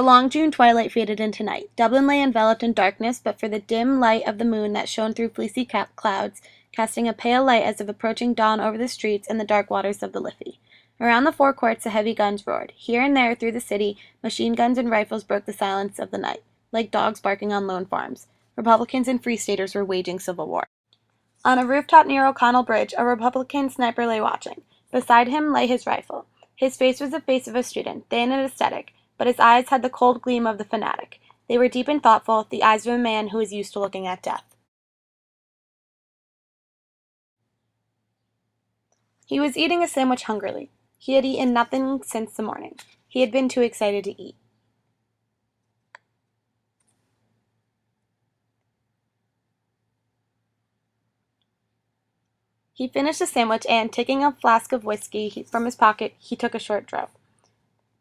The long June twilight faded into night. Dublin lay enveloped in darkness, but for the dim light of the moon that shone through fleecy clouds, casting a pale light as of approaching dawn over the streets and the dark waters of the Liffey. Around the forecourts the heavy guns roared. Here and there through the city, machine guns and rifles broke the silence of the night, like dogs barking on lone farms. Republicans and Free Staters were waging civil war. On a rooftop near O'Connell Bridge, a Republican sniper lay watching. Beside him lay his rifle. His face was the face of a student, thin and aesthetic, but his eyes had the cold gleam of the fanatic. They were deep and thoughtful, the eyes of a man who is used to looking at death. He was eating a sandwich hungrily. He had eaten nothing since the morning. He had been too excited to eat. He finished the sandwich and, taking a flask of whiskey from his pocket, he took a short draught.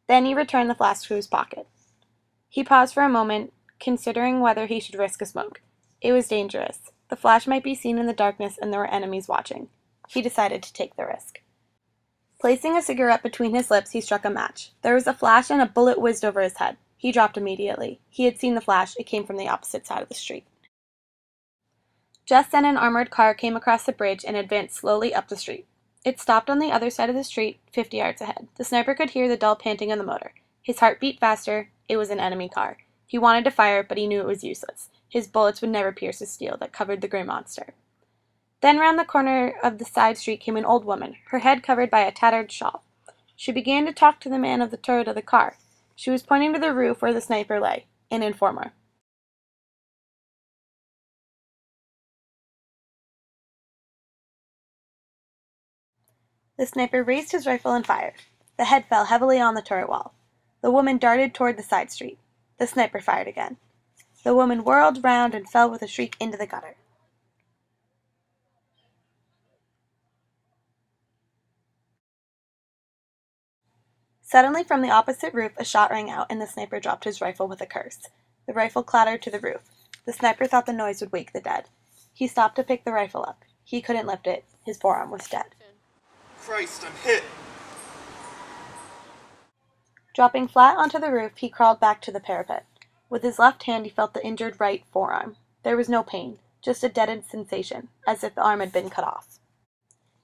Then he returned the flask to his pocket. He paused for a moment, considering whether he should risk a smoke. It was dangerous. The flash might be seen in the darkness and there were enemies watching. He decided to take the risk. Placing a cigarette between his lips, he struck a match. There was a flash and a bullet whizzed over his head. He dropped immediately. He had seen the flash. It came from the opposite side of the street. Just then an armored car came across the bridge and advanced slowly up the street. It stopped on the other side of the street, 50 yards ahead. The sniper could hear the dull panting of the motor. His heart beat faster. It was an enemy car. He wanted to fire, but he knew it was useless. His bullets would never pierce the steel that covered the gray monster. Then round the corner of the side street came an old woman, her head covered by a tattered shawl. She began to talk to the man of the turret of the car. She was pointing to the roof where the sniper lay, an informer. The sniper raised his rifle and fired. The head fell heavily on the turret wall. The woman darted toward the side street. The sniper fired again. The woman whirled round and fell with a shriek into the gutter. Suddenly from the opposite roof a shot rang out, and the sniper dropped his rifle with a curse. The rifle clattered to the roof. The sniper thought the noise would wake the dead. He stopped to pick the rifle up. He couldn't lift it. His forearm was dead. Christ, I'm hit! Dropping flat onto the roof, he crawled back to the parapet. With his left hand he felt the injured right forearm. There was no pain, just a deadened sensation, as if the arm had been cut off.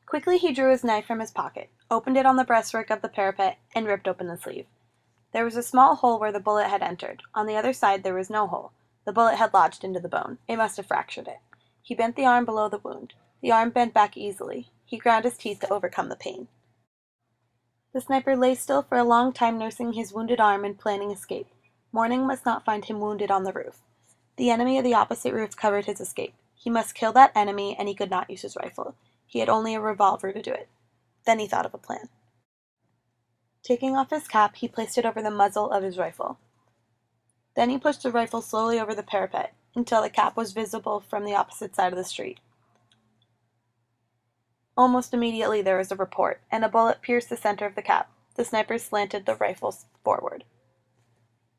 Quickly he drew his knife from his pocket, opened it on the breastwork of the parapet, and ripped open the sleeve. There was a small hole where the bullet had entered. On the other side there was no hole. The bullet had lodged into the bone. It must have fractured it. He bent the arm below the wound. The arm bent back easily. He ground his teeth to overcome the pain. The sniper lay still for a long time, nursing his wounded arm and planning escape. Morning must not find him wounded on the roof. The enemy of the opposite roof covered his escape. He must kill that enemy, and he could not use his rifle. He had only a revolver to do it. Then he thought of a plan. Taking off his cap, he placed it over the muzzle of his rifle. Then he pushed the rifle slowly over the parapet, until the cap was visible from the opposite side of the street. Almost immediately there was a report, and a bullet pierced the center of the cap. The sniper slanted the rifle forward.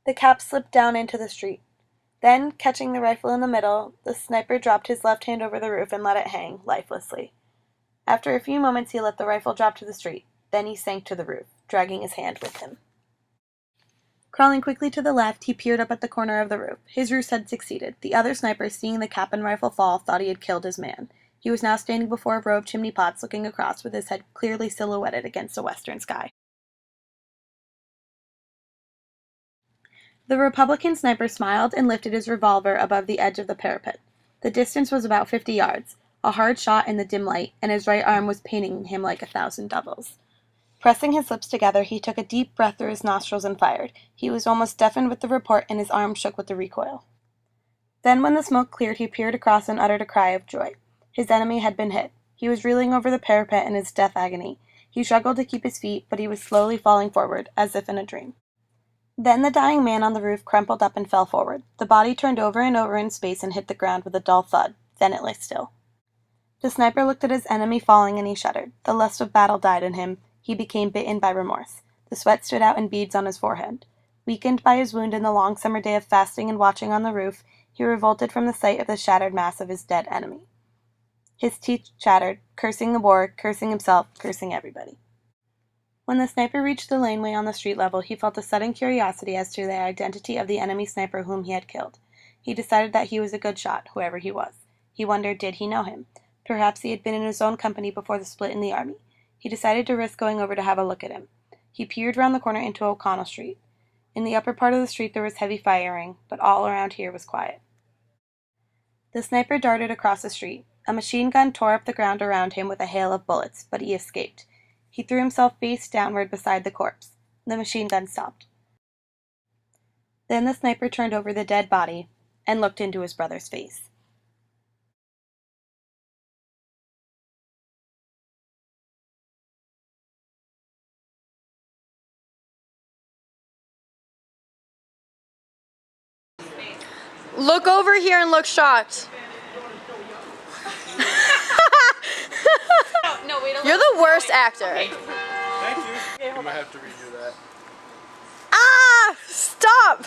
The cap slipped down into the street. Then, catching the rifle in the middle, the sniper dropped his left hand over the roof and let it hang, lifelessly. After a few moments he let the rifle drop to the street. Then he sank to the roof, dragging his hand with him. Crawling quickly to the left, he peered up at the corner of the roof. His ruse had succeeded. The other sniper, seeing the cap and rifle fall, thought he had killed his man. He was now standing before a row of chimney pots, looking across with his head clearly silhouetted against the western sky. The Republican sniper smiled and lifted his revolver above the edge of the parapet. The distance was about 50 yards, a hard shot in the dim light, and his right arm was paining him like 1,000 devils. Pressing his lips together, he took a deep breath through his nostrils and fired. He was almost deafened with the report, and his arm shook with the recoil. Then, when the smoke cleared, he peered across and uttered a cry of joy. His enemy had been hit. He was reeling over the parapet in his death agony. He struggled to keep his feet, but he was slowly falling forward, as if in a dream. Then the dying man on the roof crumpled up and fell forward. The body turned over and over in space and hit the ground with a dull thud. Then it lay still. The sniper looked at his enemy falling, and he shuddered. The lust of battle died in him. He became bitten by remorse. The sweat stood out in beads on his forehead. Weakened by his wound in the long summer day of fasting and watching on the roof, he revolted from the sight of the shattered mass of his dead enemy. His teeth chattered, cursing the war, cursing himself, cursing everybody. When the sniper reached the laneway on the street level, he felt a sudden curiosity as to the identity of the enemy sniper whom he had killed. He decided that he was a good shot, whoever he was. He wondered, did he know him? Perhaps he had been in his own company before the split in the army. He decided to risk going over to have a look at him. He peered round the corner into O'Connell Street. In the upper part of the street there was heavy firing, but all around here was quiet. The sniper darted across the street. A machine gun tore up the ground around him with a hail of bullets, but he escaped. He threw himself face downward beside the corpse. The machine gun stopped. Then the sniper turned over the dead body and looked into his brother's face. Look over here and look shocked. You're the worst actor. Thank you. You might have to redo that. Ah! Stop!